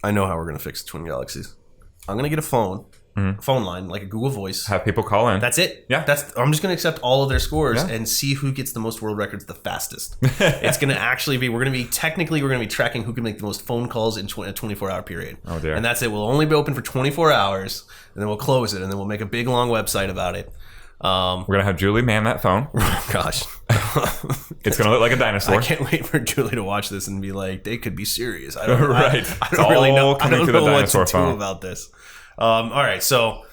I know how we're going to fix Twin Galaxies. I'm going to get a phone line, like a Google Voice. Have people call in. That's it. Yeah. I'm just going to accept all of their scores and see who gets the most world records the fastest. It's going to actually be, we're going to be tracking who can make the most phone calls in a 24-hour period. Oh, dear. And that's it. We'll only be open for 24 hours, and then we'll close it, and then we'll make a big, long website about it. We're going to have Julie man that phone. Gosh. It's going to look like a dinosaur. I can't wait for Julie to watch this and be like, they could be serious. I don't really know. I don't know what to do about this. All right. So,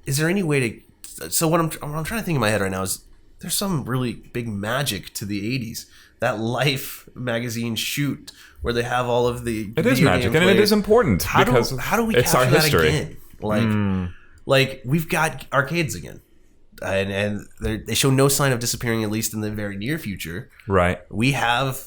is there any way to... So what I'm trying to think in my head right now is there's some really big magic to the 80s. That Life magazine shoot where they have all of the... It is magic, and it is important because how do we it's our capture that history. Again? Like we've got arcades again, and they show no sign of disappearing, at least in the very near future. Right. We have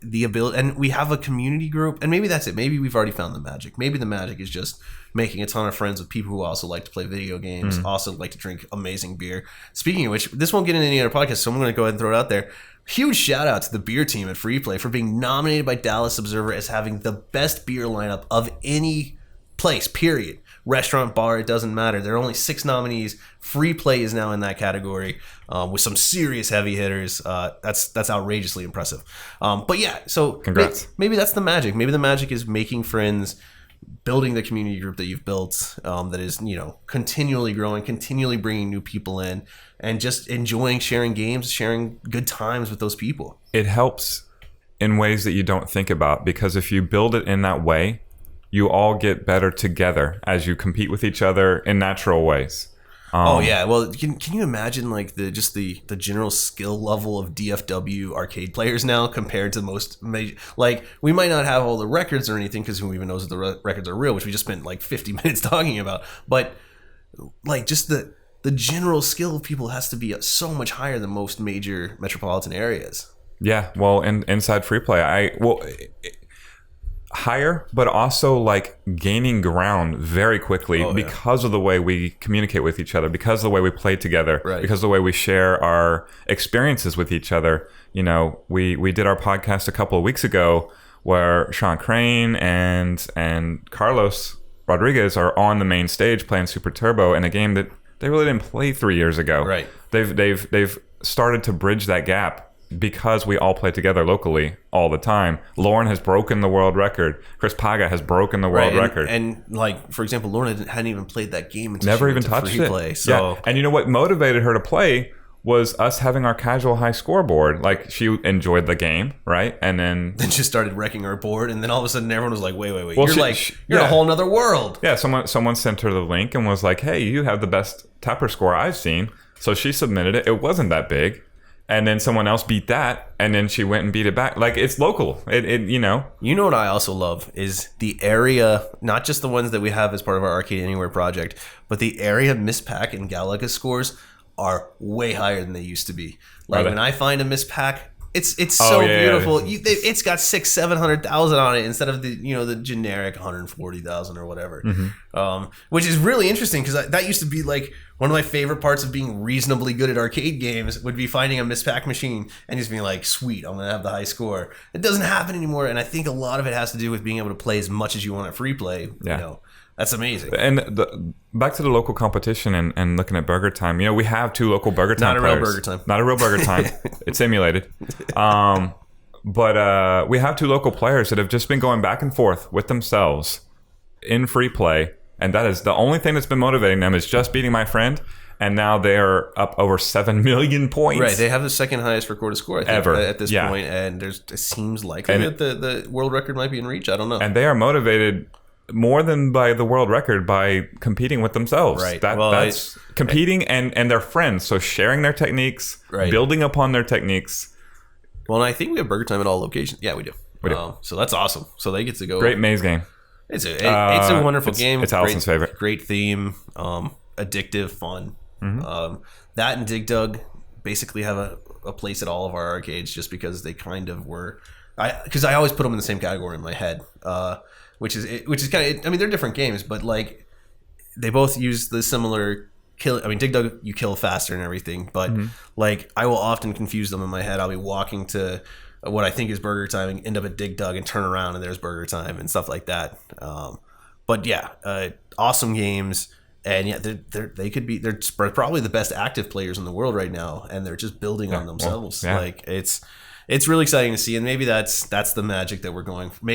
the ability, and we have a community group, and maybe that's it. Maybe we've already found the magic. Maybe the magic is just making a ton of friends with people who also like to play video games, also like to drink amazing beer. Speaking of which, this won't get into any other podcast, so I'm going to go ahead and throw it out there. Huge shout out to the beer team at Free Play for being nominated by Dallas Observer as having the best beer lineup of any place, period. Restaurant, bar, it doesn't matter. There are only 6 nominees. Free Play is now in that category with some serious heavy hitters. That's outrageously impressive. But yeah, so congrats. Maybe that's the magic. Maybe the magic is making friends, building the community group that you've built that is, continually growing, continually bringing new people in, and just enjoying sharing games, sharing good times with those people. It helps in ways that you don't think about, because if you build it in that way, you all get better together as you compete with each other in natural ways. Oh yeah, well, can you imagine like the general skill level of DFW arcade players now compared to most major? Like, we might not have all the records or anything, because who even knows if the records are real, which we just spent like 50 minutes talking about. But like, just the general skill of people has to be so much higher than most major metropolitan areas. Yeah, well, inside free play, higher, but also like gaining ground very quickly because of the way we communicate with each other, because of the way we play together, because of the way we share our experiences with each other. You know, we did our podcast a couple of weeks ago where Sean Crane and Carlos Rodriguez are on the main stage playing Super Turbo in a game that they really didn't play 3 years ago. Right. They've started to bridge that gap because we all play together locally all the time. Lauren has broken the world record. Chris Paga has broken the world record. And like, for example, Lauren hadn't even played that game until never she even went to touched free it. Play, so. Yeah. And you know what motivated her to play was us having our casual high scoreboard. Like, she enjoyed the game, right? And then she started wrecking our board, and then all of a sudden everyone was like, wait, well, you're in a whole nother world. Yeah, someone sent her the link and was like, hey, you have the best tapper score I've seen. So she submitted it. It wasn't that big. And then someone else beat that, and then she went and beat it back. Like, it's local. You know. You know what I also love is the area, not just the ones that we have as part of our Arcade Anywhere project, but the area Miss Pack and Galaga scores are way higher than they used to be. Like, when I find a Miss Pack, it's so beautiful. Yeah. It's got 600,000-700,000 on it instead of the generic 140,000 or whatever. Which is really interesting, because that used to be like one of my favorite parts of being reasonably good at arcade games, would be finding a Miss Pack machine and just being like, sweet, I'm gonna have the high score. It doesn't happen anymore, and I think a lot of it has to do with being able to play as much as you want at free play. Yeah. You know, that's amazing. And back to the local competition and looking at Burger Time. You know, we have 2 local Burger Time players. Not a real Burger Time. It's simulated. But we have 2 local players that have just been going back and forth with themselves in free play. And that is the only thing that's been motivating them, is just beating my friend. And now they're up over 7 million points. Right. They have the second highest recorded score, I think, ever at this point. And it seems likely that the world record might be in reach. I don't know. And they are motivated more than by the world record by competing with themselves. Right. That's competing and their friends. So sharing their techniques, building upon their techniques. Well, and I think we have Burger Time at all locations. Yeah, we do. So that's awesome. So they get to go. Great maze game. It's a wonderful game. It's Allison's favorite. Great theme. Addictive, fun. That and Dig Dug basically have a place at all of our arcades, just because they kind of were. Because I always put them in the same category in my head. Which is kind of, I mean, they're different games, but like, they both use the similar kill. I mean, Dig Dug, you kill faster and everything, but like, I will often confuse them in my head. I'll be walking to what I think is Burger Time and end up at Dig Dug and turn around and there's Burger Time and stuff like that. But yeah, awesome games. And yeah, they're probably the best active players in the world right now, and they're just building on themselves. Like, it's really exciting to see, and maybe that's the magic that we're going for.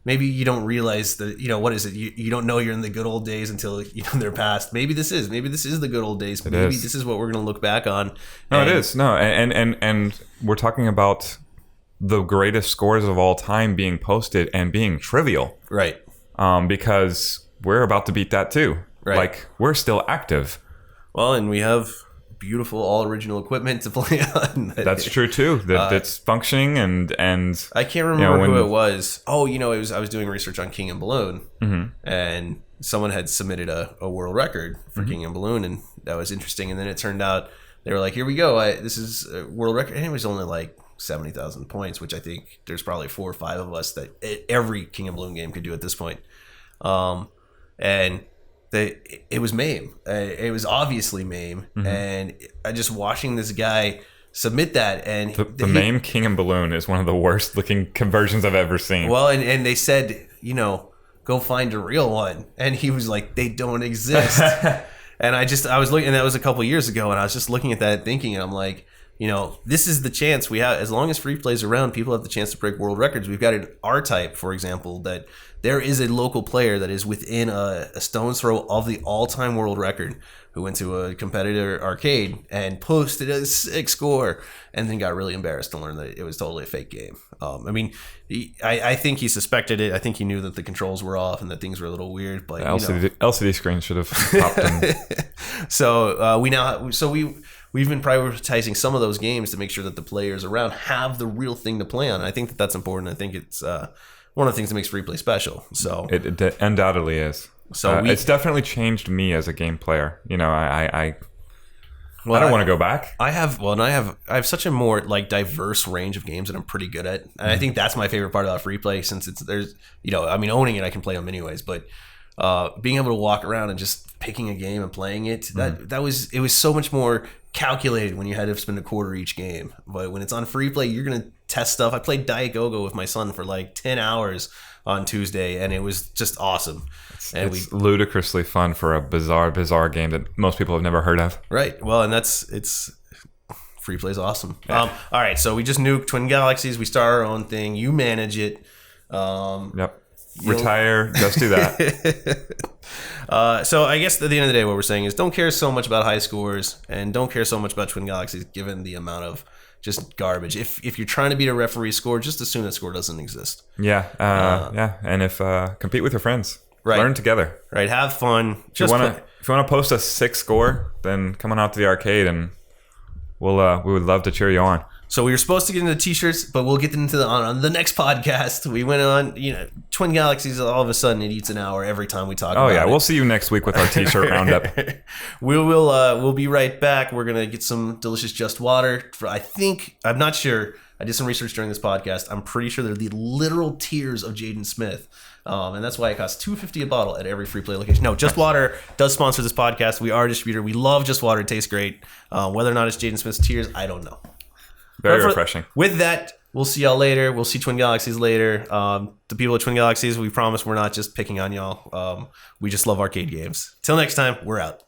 Maybe you don't realize that, what is it? You don't know you're in the good old days until they're past. Maybe this is the good old days. Maybe this is what we're going to look back on. No, it is. No, and we're talking about the greatest scores of all time being posted and being trivial. Right. Because we're about to beat that too. Right. Like, we're still active. Well, and we have beautiful all original equipment to play on. That's true too. That's functioning and I can't remember who it was. Oh, I was doing research on King and Balloon, and someone had submitted a world record for King and Balloon, and that was interesting. And then it turned out they were like, "Here we go! This is a world record," and it was only like 70,000 points, which I think there's probably 4 or 5 of us that every King and Balloon game could do at this point. And it was MAME. It was obviously MAME, and I just watching this guy submit that, and the MAME King and Balloon is one of the worst looking conversions I've ever seen. Well, and they said, go find a real one, and he was like, they don't exist. And I was looking, and that was a couple years ago, and I was just looking at that thinking, and I'm like, this is the chance we have. As long as free play's around, people have the chance to break world records. We've got an R-Type, for example, that there is a local player that is within a stone's throw of the all-time world record who went to a competitor arcade and posted a sick score and then got really embarrassed to learn that it was totally a fake game. I mean, I think he suspected it. I think he knew that the controls were off and that things were a little weird. But LCD screen should have popped in. So we've been prioritizing some of those games to make sure that the players around have the real thing to play on. I think that that's important. I think it's one of the things that makes free play special. So it undoubtedly is. So it's definitely changed me as a game player. You know, I don't want to go back. I have such a more like diverse range of games that I'm pretty good at, and I think that's my favorite part about free play. Since there's owning it, I can play them anyways, but being able to walk around and just picking a game and playing it, it was so much more calculated when you had to spend a quarter each game. But when it's on free play, you're gonna test stuff. I played Diet Go-Go with my son for like 10 hours on Tuesday, and it was just awesome. It's ludicrously fun for a bizarre game that most people have never heard of. Right. Well, and it's free play is awesome. Yeah. All right. So we just nuked Twin Galaxies. We start our own thing. You manage it. Yep. Retire. Just do that. So I guess at the end of the day, what we're saying is don't care so much about high scores and don't care so much about Twin Galaxies, given the amount of just garbage. If you're trying to beat a referee score, just assume that score doesn't exist. Yeah. Yeah. And if compete with your friends. Right. Learn together. Right. Have fun. If you want to post a 6 score, then come on out to the arcade and we would love to cheer you on. So we were supposed to get into the t-shirts, but we'll get into on the next podcast. We went on, Twin Galaxies. All of a sudden, it eats an hour every time we talk. about it. We'll see you next week with our t-shirt roundup. We'll be right back. We're gonna get some delicious Just Water. I'm not sure. I did some research during this podcast. I'm pretty sure they're the literal tears of Jaden Smith. And that's why it costs $2.50 a bottle at every free play location. No, Just Water does sponsor this podcast. We are a distributor. We love Just Water. It tastes great. Whether or not it's Jaden Smith's tears, I don't know. Very refreshing. With that, we'll see y'all later. We'll see Twin Galaxies later. The people at Twin Galaxies, we promise we're not just picking on y'all. We just love arcade games. Till next time, we're out.